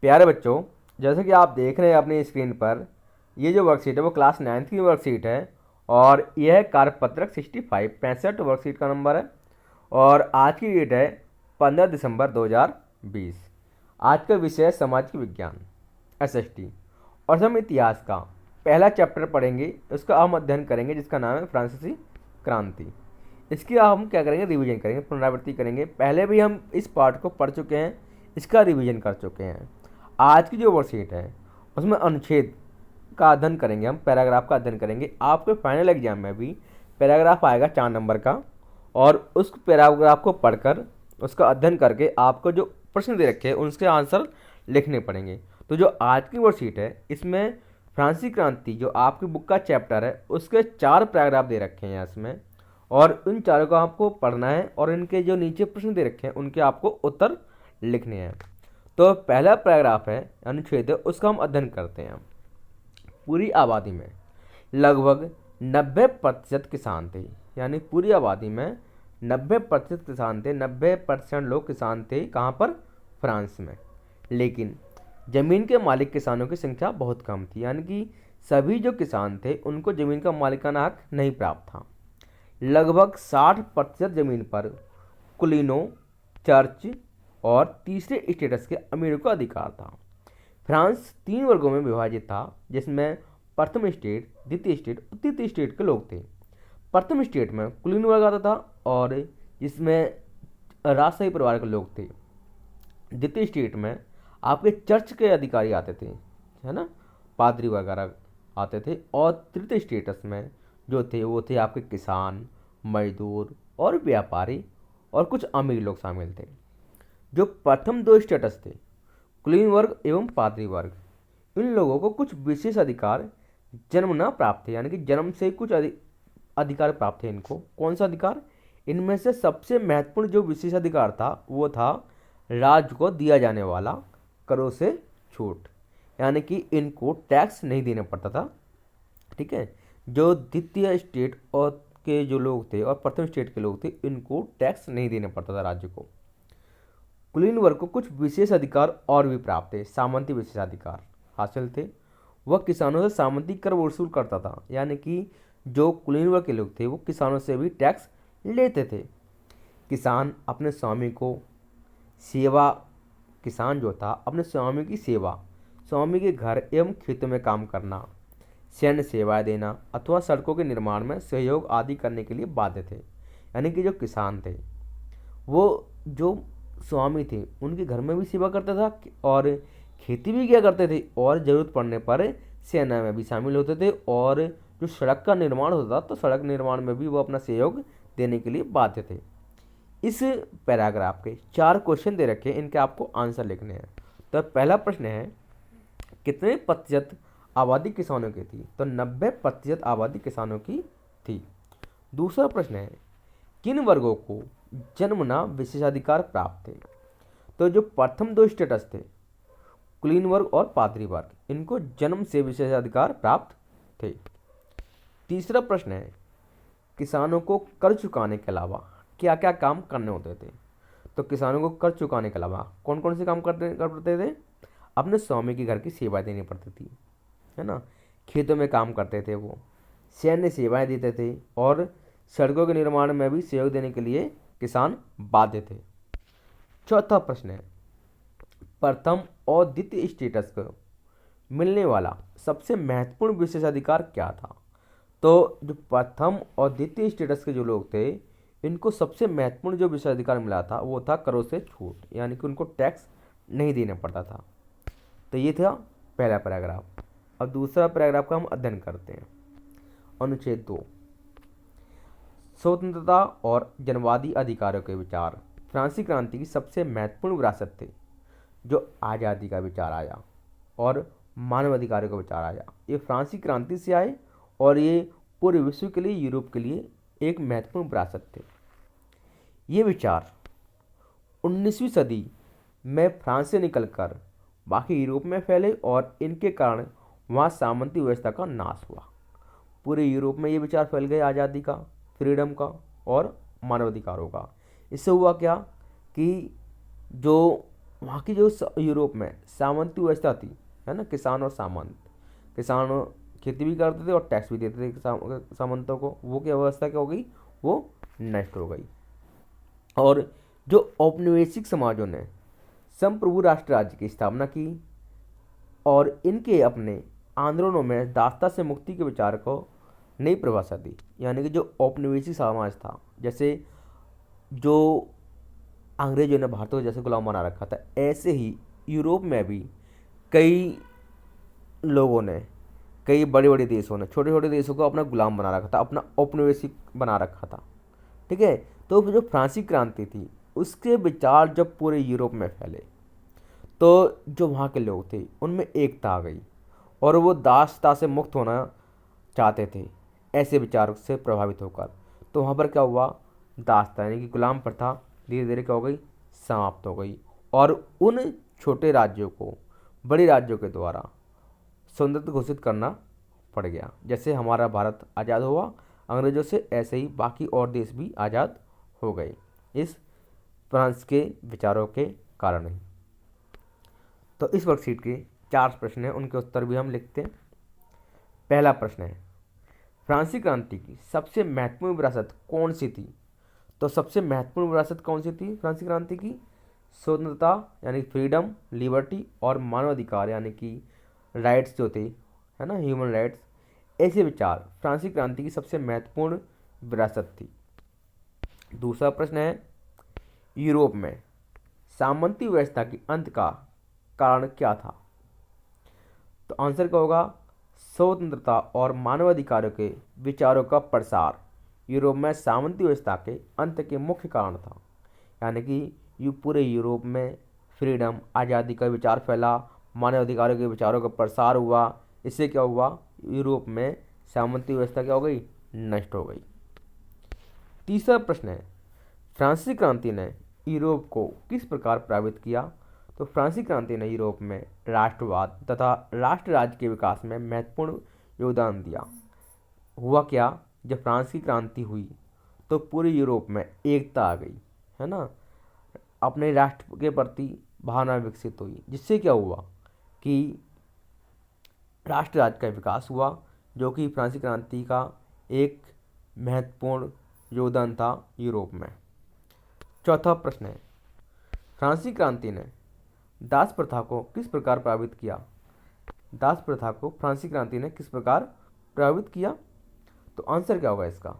प्यारे बच्चों, जैसे कि आप देख रहे हैं अपनी स्क्रीन पर, ये जो वर्कशीट है वो क्लास 9th की वर्कशीट है। और यह है कार्यपत्रक 65 वर्कशीट का नंबर है। और आज की डेट है 15 दिसंबर 2020। आज का विषय है सामाजिक विज्ञान, SST। और हम इतिहास का पहला चैप्टर पढ़ेंगे, उसका हम अध्ययन करेंगे, जिसका नाम है फ्रांसीसी क्रांति। इसकी हम क्या करेंगे, रिवीजन करेंगे, पुनरावृत्ति करेंगे। पहले भी हम इस पार्ट को पढ़ चुके हैं, इसका रिवीजन कर चुके हैं। आज की जो वर्कशीट है उसमें अनुच्छेद का अध्ययन करेंगे, हम पैराग्राफ का अध्ययन करेंगे। आपके फाइनल एग्जाम में भी पैराग्राफ आएगा 4 नंबर का, और उस पैराग्राफ को पढ़कर उसका अध्ययन करके आपको जो प्रश्न दे रखे हैं उसके आंसर लिखने पड़ेंगे। तो जो आज की वर्कशीट है इसमें फ्रांसीसी क्रांति जो आपकी बुक का चैप्टर है उसके 4 पैराग्राफ दे रखे हैं इसमें, और इन चारों को आपको पढ़ना है और इनके जो नीचे प्रश्न दे रखे हैं उनके आपको उत्तर लिखने हैं। तो पहला पैराग्राफ है, अनुच्छेद है, उसका हम अध्ययन करते हैं। पूरी आबादी में लगभग 90% किसान थे, यानी पूरी आबादी में 90% किसान थे। 90% लोग किसान थे। कहाँ पर? फ्रांस में। लेकिन ज़मीन के मालिक किसानों की संख्या बहुत कम थी, यानी कि सभी जो किसान थे उनको ज़मीन का मालिकाना हक नहीं प्राप्त था। लगभग 60% ज़मीन पर कुलीनों, चर्च और तीसरे स्टेटस के अमीरों का अधिकार था। फ्रांस 3 वर्गों में विभाजित था, जिसमें प्रथम स्टेट, द्वितीय स्टेट और तृतीय स्टेट के लोग थे। प्रथम स्टेट में कुलीन वर्ग आता था और जिसमें राजशाही परिवार के लोग थे। द्वितीय स्टेट में आपके चर्च के अधिकारी आते थे, है ना, पादरी वगैरह आते थे। और तृतीय स्टेटस में जो थे वो थे आपके किसान, मजदूर और व्यापारी, और कुछ अमीर लोग शामिल थे। जो प्रथम 2 स्टेटस थे, कुलीन वर्ग एवं पादरी वर्ग, इन लोगों को कुछ विशेष अधिकार जन्मना प्राप्त थे, यानी कि जन्म से कुछ अधिकार प्राप्त थे इनको। कौन सा अधिकार? इनमें से सबसे महत्वपूर्ण जो विशेष अधिकार था वो था राज्य को दिया जाने वाला करों से छूट, यानी कि इनको टैक्स नहीं देना पड़ता था। ठीक है, जो द्वितीय स्टेट और के जो लोग थे और प्रथम स्टेट के लोग थे इनको टैक्स नहीं देना पड़ता था राज्य को। कुलीन वर्ग को कुछ विशेष अधिकार और भी प्राप्त थे। सामंती विशेषाधिकार हासिल थे। वह किसानों से सामंती कर वसूल करता था, यानी कि जो कुलीन वर्ग के लोग थे वो किसानों से भी टैक्स लेते थे। किसान अपने स्वामी को सेवा, किसान जो था अपने स्वामी की सेवा, स्वामी के घर एवं खेतों में काम करना, सैन्य सेवाएं देना अथवा सड़कों के निर्माण में सहयोग आदि करने के लिए बाध्य थे। यानी कि जो किसान थे वो जो स्वामी थे उनके घर में भी सेवा करता था और खेती भी किया करते थे, और ज़रूरत पड़ने पर सेना में भी शामिल होते थे। और जो सड़क का निर्माण होता था तो सड़क निर्माण में भी वो अपना सहयोग देने के लिए बाध्य थे। इस पैराग्राफ के 4 क्वेश्चन दे रखे हैं, इनके आपको आंसर लिखने हैं। तो पहला प्रश्न है, कितने प्रतिशत आबादी किसानों की थी? तो 90% आबादी किसानों की थी। दूसरा प्रश्न है, किन वर्गों को जन्मना विशेषाधिकार प्राप्त थे? तो जो प्रथम 2 स्टेटस थे, कुलीन वर्ग और पादरी वर्ग, इनको जन्म से विशेषाधिकार प्राप्त थे। तीसरा प्रश्न है, किसानों को कर चुकाने के अलावा क्या क्या काम करने होते थे? तो किसानों को कर चुकाने के अलावा कौन कौन से काम करते थे? अपने स्वामी के घर की सेवा देनी पड़ती थी, है ना, खेतों में काम करते थे वो, सैन्य सेवाएं देते थे, और सड़कों के निर्माण में भी सहयोग देने के लिए किसान बाध्य थे। चौथा प्रश्न है, प्रथम और द्वितीय स्टेटस को मिलने वाला सबसे महत्वपूर्ण विशेषाधिकार क्या था? तो जो प्रथम और द्वितीय स्टेटस के जो लोग थे इनको सबसे महत्वपूर्ण जो विशेषाधिकार मिला था वो था करों से छूट, यानी कि उनको टैक्स नहीं देना पड़ता था। तो ये था पहला पैराग्राफ। अब दूसरा पैराग्राफ का हम अध्ययन करते हैं। अनुच्छेद 2, स्वतंत्रता और जनवादी अधिकारों के विचार। फ्रांसीसी क्रांति की सबसे महत्वपूर्ण विरासत थे जो आज़ादी का विचार आया और मानवाधिकारों का विचार आया। ये फ्रांसीसी क्रांति से आए और ये पूरे विश्व के लिए, यूरोप के लिए एक महत्वपूर्ण विरासत थे। ये विचार 19वीं सदी में फ्रांस से निकलकर बाकी यूरोप में फैले और इनके कारण वहाँ सामंती व्यवस्था का नाश हुआ। पूरे यूरोप में ये विचार फैल गए आज़ादी का, फ्रीडम का और मानवाधिकारों का। इससे हुआ क्या कि जो वहाँ की जो यूरोप में सामंती व्यवस्था थी, है ना, किसान और सामंत, किसान खेती भी करते थे और टैक्स भी देते थे सामंतों को, वो क्या व्यवस्था क्या हो गई, वो नष्ट हो गई। और जो औपनिवेशिक समाजों ने संप्रभु राष्ट्र राज्य की स्थापना की और इनके अपने आंदोलनों में दासता से मुक्ति के विचार को नई परिभाषा दी। यानी कि जो औपनिवेशिक समाज था, जैसे जो अंग्रेजों ने भारत को जैसे गुलाम बना रखा था, ऐसे ही यूरोप में भी कई लोगों ने, कई बड़े बड़े देशों ने छोटे छोटे देशों को अपना गुलाम बना रखा था, अपना औपनिवेशिक बना रखा था। ठीक है। तो जो फ्रांसीसी क्रांति थी उसके विचार जब पूरे यूरोप में फैले, तो जो वहाँ के लोग थे उनमें एकता आ गई और वो दासता से मुक्त होना चाहते थे ऐसे विचार से प्रभावित होकर। तो वहाँ पर क्या हुआ, दासता यानी कि गुलाम प्रथा धीरे धीरे क्या हो गई, समाप्त हो गई और उन छोटे राज्यों को बड़े राज्यों के द्वारा स्वतंत्र घोषित करना पड़ गया। जैसे हमारा भारत आज़ाद हुआ अंग्रेज़ों से, ऐसे ही बाकी और देश भी आज़ाद हो गए इस फ्रांस के विचारों के कारण ही। तो इस वर्कशीट के 4 प्रश्न हैं, उनके उत्तर भी हम लिखते हैं। पहला प्रश्न है, फ्रांसीसी क्रांति की सबसे महत्वपूर्ण विरासत कौन सी थी? तो सबसे महत्वपूर्ण विरासत कौन सी थी फ्रांसीसी क्रांति की? स्वतंत्रता यानी फ्रीडम, लिबर्टी और मानवाधिकार यानी कि राइट्स जो थे, है ना, ह्यूमन राइट्स, ऐसे विचार फ्रांसीसी क्रांति की सबसे महत्वपूर्ण विरासत थी। दूसरा प्रश्न है, यूरोप में सामंती व्यवस्था के अंत का कारण क्या था? तो आंसर क्या होगा, स्वतंत्रता और मानवाधिकारों के विचारों का प्रसार यूरोप में सामंती व्यवस्था के अंत के मुख्य कारण था। यानी कि पूरे यूरोप में फ्रीडम, आज़ादी का विचार फैला, मानवाधिकारों के विचारों का प्रसार हुआ, इससे क्या हुआ, यूरोप में सामंती व्यवस्था क्या हो गई, नष्ट हो गई। तीसरा प्रश्न है, फ्रांसीसी क्रांति ने यूरोप को किस प्रकार प्रभावित किया? तो फ्रांसीसी क्रांति ने यूरोप में राष्ट्रवाद तथा राष्ट्र राज्य के विकास में महत्वपूर्ण योगदान दिया। हुआ क्या, जब फ्रांस की क्रांति हुई तो पूरे यूरोप में एकता आ गई, है ना, अपने राष्ट्र के प्रति भावना विकसित हुई, जिससे क्या हुआ कि राष्ट्र राज्य का विकास हुआ, जो कि फ्रांसीसी क्रांति का एक महत्वपूर्ण योगदान था यूरोप में। चौथा प्रश्न है, फ्रांसीसी क्रांति ने दास प्रथा को किस प्रकार प्रभावित किया? दास प्रथा को फ्रांसीसी क्रांति ने किस प्रकार प्रभावित किया? तो आंसर क्या होगा इसका,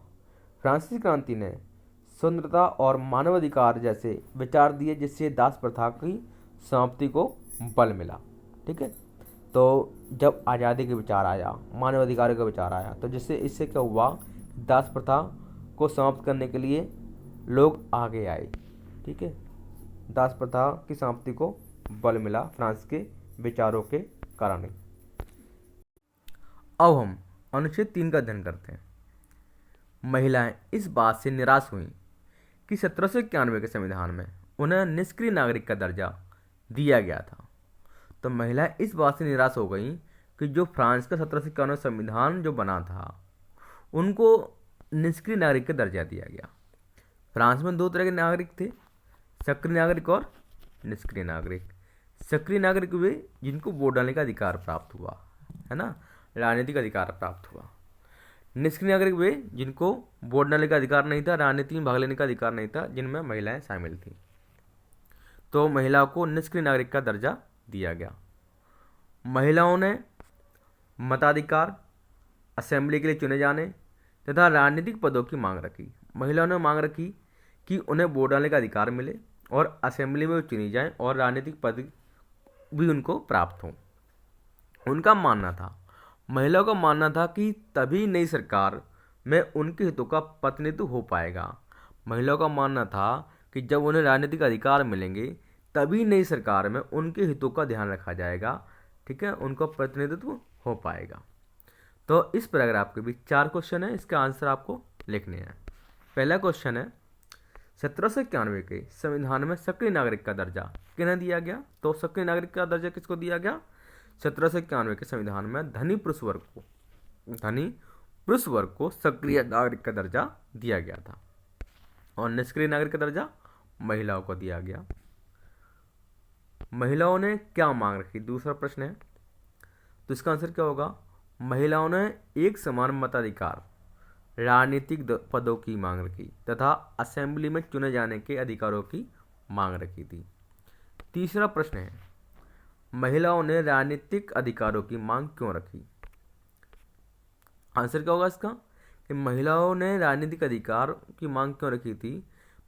फ्रांसीसी क्रांति ने स्वतंत्रता और मानवाधिकार जैसे विचार दिए, जिससे दास प्रथा की समाप्ति को बल मिला। ठीक है। तो जब आज़ादी के विचार आया, मानवाधिकार का विचार आया, तो जिससे इससे क्या हुआ, दास प्रथा को समाप्त करने के लिए लोग आगे आए। ठीक है। दास प्रथा की समाप्ति को बल मिला फ्रांस के विचारों के कारण। अब हम अनुच्छेद 3 का अध्ययन करते हैं। महिलाएं इस बात से निराश हुई कि 1791 के संविधान में उन्हें निष्क्रिय नागरिक का दर्जा दिया गया था। तो महिलाएं इस बात से निराश हो गई कि जो फ्रांस का 1791 संविधान जो बना था, उनको निष्क्रिय नागरिक का दर्जा दिया गया। फ्रांस में 2 तरह के नागरिक थे, सक्रिय नागरिक और निष्क्रिय नागरिक। सक्रिय नागरिक वे जिनको वोट डालने का अधिकार प्राप्त हुआ, है ना, राजनीतिक अधिकार प्राप्त हुआ। निष्क्रिय नागरिक वे जिनको वोट डालने का अधिकार नहीं था, राजनीति में भाग लेने का अधिकार नहीं था, जिनमें महिलाएं शामिल थीं। तो महिलाओं को निष्क्रिय नागरिक का दर्जा दिया गया। महिलाओं ने मताधिकार, असेंबली के लिए चुने जाने तथा राजनीतिक पदों की मांग रखी। महिलाओं ने मांग रखी कि उन्हें वोट डालने का अधिकार मिले और असेंबली में वो चुनी जाएं और राजनीतिक पद भी उनको प्राप्त हों। उनका मानना था, महिलाओं का मानना था कि तभी नई सरकार में उनके हितों का प्रतिनिधित्व हो पाएगा। महिलाओं का मानना था कि जब उन्हें राजनीतिक अधिकार मिलेंगे तभी नई सरकार में उनके हितों का ध्यान रखा जाएगा। ठीक है, उनका प्रतिनिधित्व हो पाएगा। तो इस पैराग्राफ के भी 4 क्वेश्चन है, इसका आंसर आपको लिखने हैं। पहला क्वेश्चन है, 1791 के संविधान में सक्रिय नागरिक का दर्जा किन्हें दिया गया? तो सक्रिय नागरिक का दर्जा किसको दिया गया? 1791 के संविधान में धनी पुरुष वर्ग को सक्रिय नागरिक का दर्जा दिया गया था और निष्क्रिय नागरिक का दर्जा महिलाओं को दिया गया। महिलाओं ने क्या मांग रखी, दूसरा प्रश्न है। तो इसका आंसर क्या होगा, महिलाओं ने एक समान मताधिकार, राजनीतिक पदों की मांग रखी तथा असेंबली में चुने जाने के अधिकारों की मांग रखी थी। तीसरा प्रश्न है, महिलाओं ने राजनीतिक अधिकारों की मांग क्यों रखी। आंसर क्या होगा इसका कि महिलाओं ने राजनीतिक अधिकार की मांग क्यों रखी थी।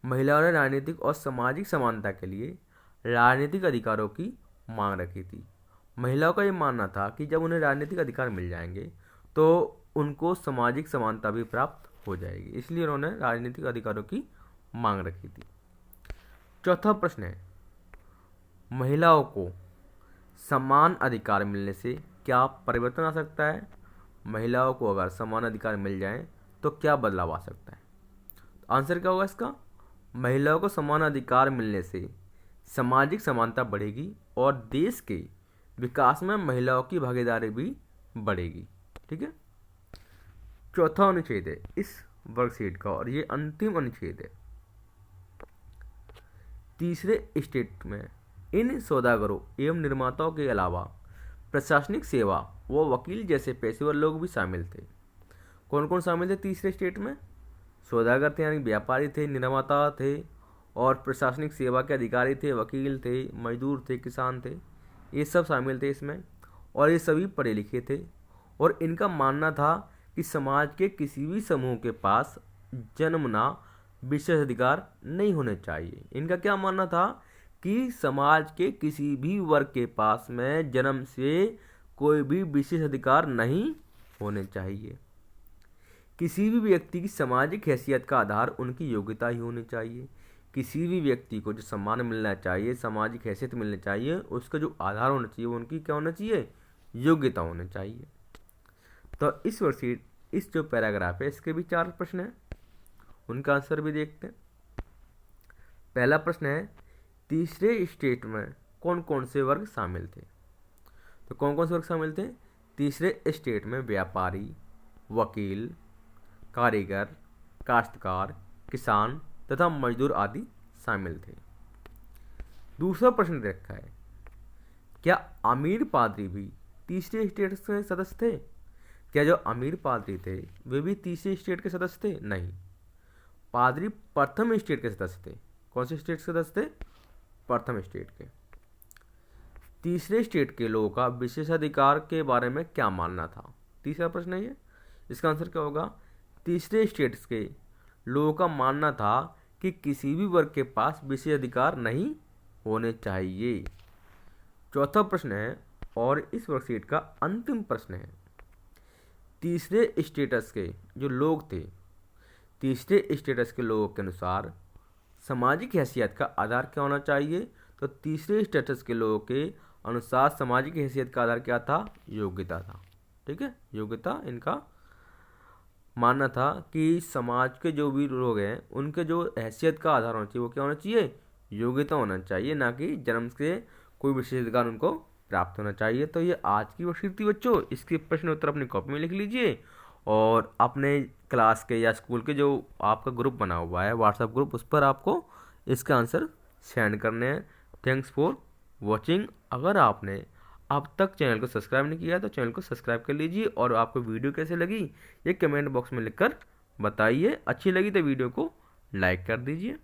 महिलाओं ने राजनीतिक और सामाजिक समानता के लिए राजनीतिक अधिकारों की मांग रखी थी। महिलाओं का ये मानना था कि जब उन्हें राजनीतिक अधिकार मिल जाएंगे तो उनको सामाजिक समानता भी प्राप्त हो जाएगी, इसलिए उन्होंने राजनीतिक अधिकारों की मांग रखी थी। चौथा प्रश्न है, महिलाओं को समान अधिकार मिलने से क्या परिवर्तन आ सकता है। महिलाओं को अगर समान अधिकार मिल जाए तो क्या बदलाव आ सकता है। तो आंसर क्या होगा इसका, महिलाओं को समान अधिकार मिलने से सामाजिक समानता बढ़ेगी और देश के विकास में महिलाओं की भागीदारी भी बढ़ेगी। ठीक है, चौथा अनुच्छेद है इस वर्कशीट का और ये अंतिम अनुच्छेद है। तीसरे स्टेट में इन सौदागरों एवं निर्माताओं के अलावा प्रशासनिक सेवा व वकील जैसे पेशेवर लोग भी शामिल थे। कौन कौन शामिल थे तीसरे स्टेट में, सौदागर थे यानी व्यापारी थे, निर्माता थे और प्रशासनिक सेवा के अधिकारी थे, वकील थे, मजदूर थे, किसान थे, ये सब शामिल थे इसमें। और ये सभी पढ़े लिखे थे और इनका मानना था कि समाज के किसी भी समूह के पास जन्मना विशेष अधिकार नहीं होने चाहिए। इनका क्या मानना था कि समाज के किसी भी वर्ग के पास में जन्म से कोई भी विशेष अधिकार नहीं होने चाहिए। किसी भी व्यक्ति की सामाजिक हैसियत का आधार उनकी योग्यता ही होनी चाहिए। किसी भी व्यक्ति को जो सम्मान मिलना चाहिए, सामाजिक हैसियत मिलनी चाहिए, उसका जो आधार होना चाहिए वो उनकी क्या होना चाहिए, योग्यता होना चाहिए। तो इस वर्कशीट इस जो पैराग्राफ है इसके भी 4 प्रश्न हैं, उनका आंसर भी देखते हैं। पहला प्रश्न है, तीसरे स्टेट में कौन कौन से वर्ग शामिल थे। तो कौन कौन से वर्ग शामिल थे तीसरे स्टेट में, व्यापारी, वकील, कारीगर, काश्तकार, किसान तथा मजदूर आदि शामिल थे। दूसरा प्रश्न रखा है, क्या अमीर पादरी भी तीसरे स्टेट के सदस्य थे। क्या जो अमीर पादरी थे वे भी तीसरे स्टेट के सदस्य थे, नहीं, पादरी प्रथम स्टेट के सदस्य थे। कौन से स्टेट के सदस्य थे, प्रथम स्टेट के। तीसरे स्टेट के लोगों का विशेषाधिकार के बारे में क्या मानना था, तीसरा प्रश्न है ये। इसका आंसर क्या होगा, तीसरे स्टेट्स के लोगों का मानना था कि किसी भी वर्ग के पास विशेष अधिकार नहीं होने चाहिए। चौथा प्रश्न है और इस वर्कशीट का अंतिम प्रश्न है, तीसरे स्टेटस के जो लोग थे, तीसरे स्टेटस के लोगों के अनुसार सामाजिक हैसियत का आधार क्या होना चाहिए। तो तीसरे स्टेटस के लोगों के अनुसार सामाजिक हैसियत का आधार क्या था, योग्यता था। ठीक है, योग्यता इनका मानना था कि समाज के जो भी लोग हैं उनके जो हैसियत का आधार होना चाहिए वो क्या होना चाहिए, योग्यता होना चाहिए, ना कि जन्म से कोई विशेष अधिकार उनको प्राप्त होना चाहिए। तो ये आज की वर्कशीट थी बच्चों, इसके प्रश्न उत्तर अपनी कॉपी में लिख लीजिए और अपने क्लास के या स्कूल के जो आपका ग्रुप बना हुआ है व्हाट्सएप ग्रुप, उस पर आपको इसका आंसर सेंड करने हैं। Thanks for watching. अगर आपने अब तक चैनल को सब्सक्राइब नहीं किया है तो चैनल को सब्सक्राइब कर लीजिए और आपको वीडियो कैसे लगी ये कमेंट बॉक्स में लिखकर बताइए। अच्छी लगी तो वीडियो को लाइक कर दीजिए।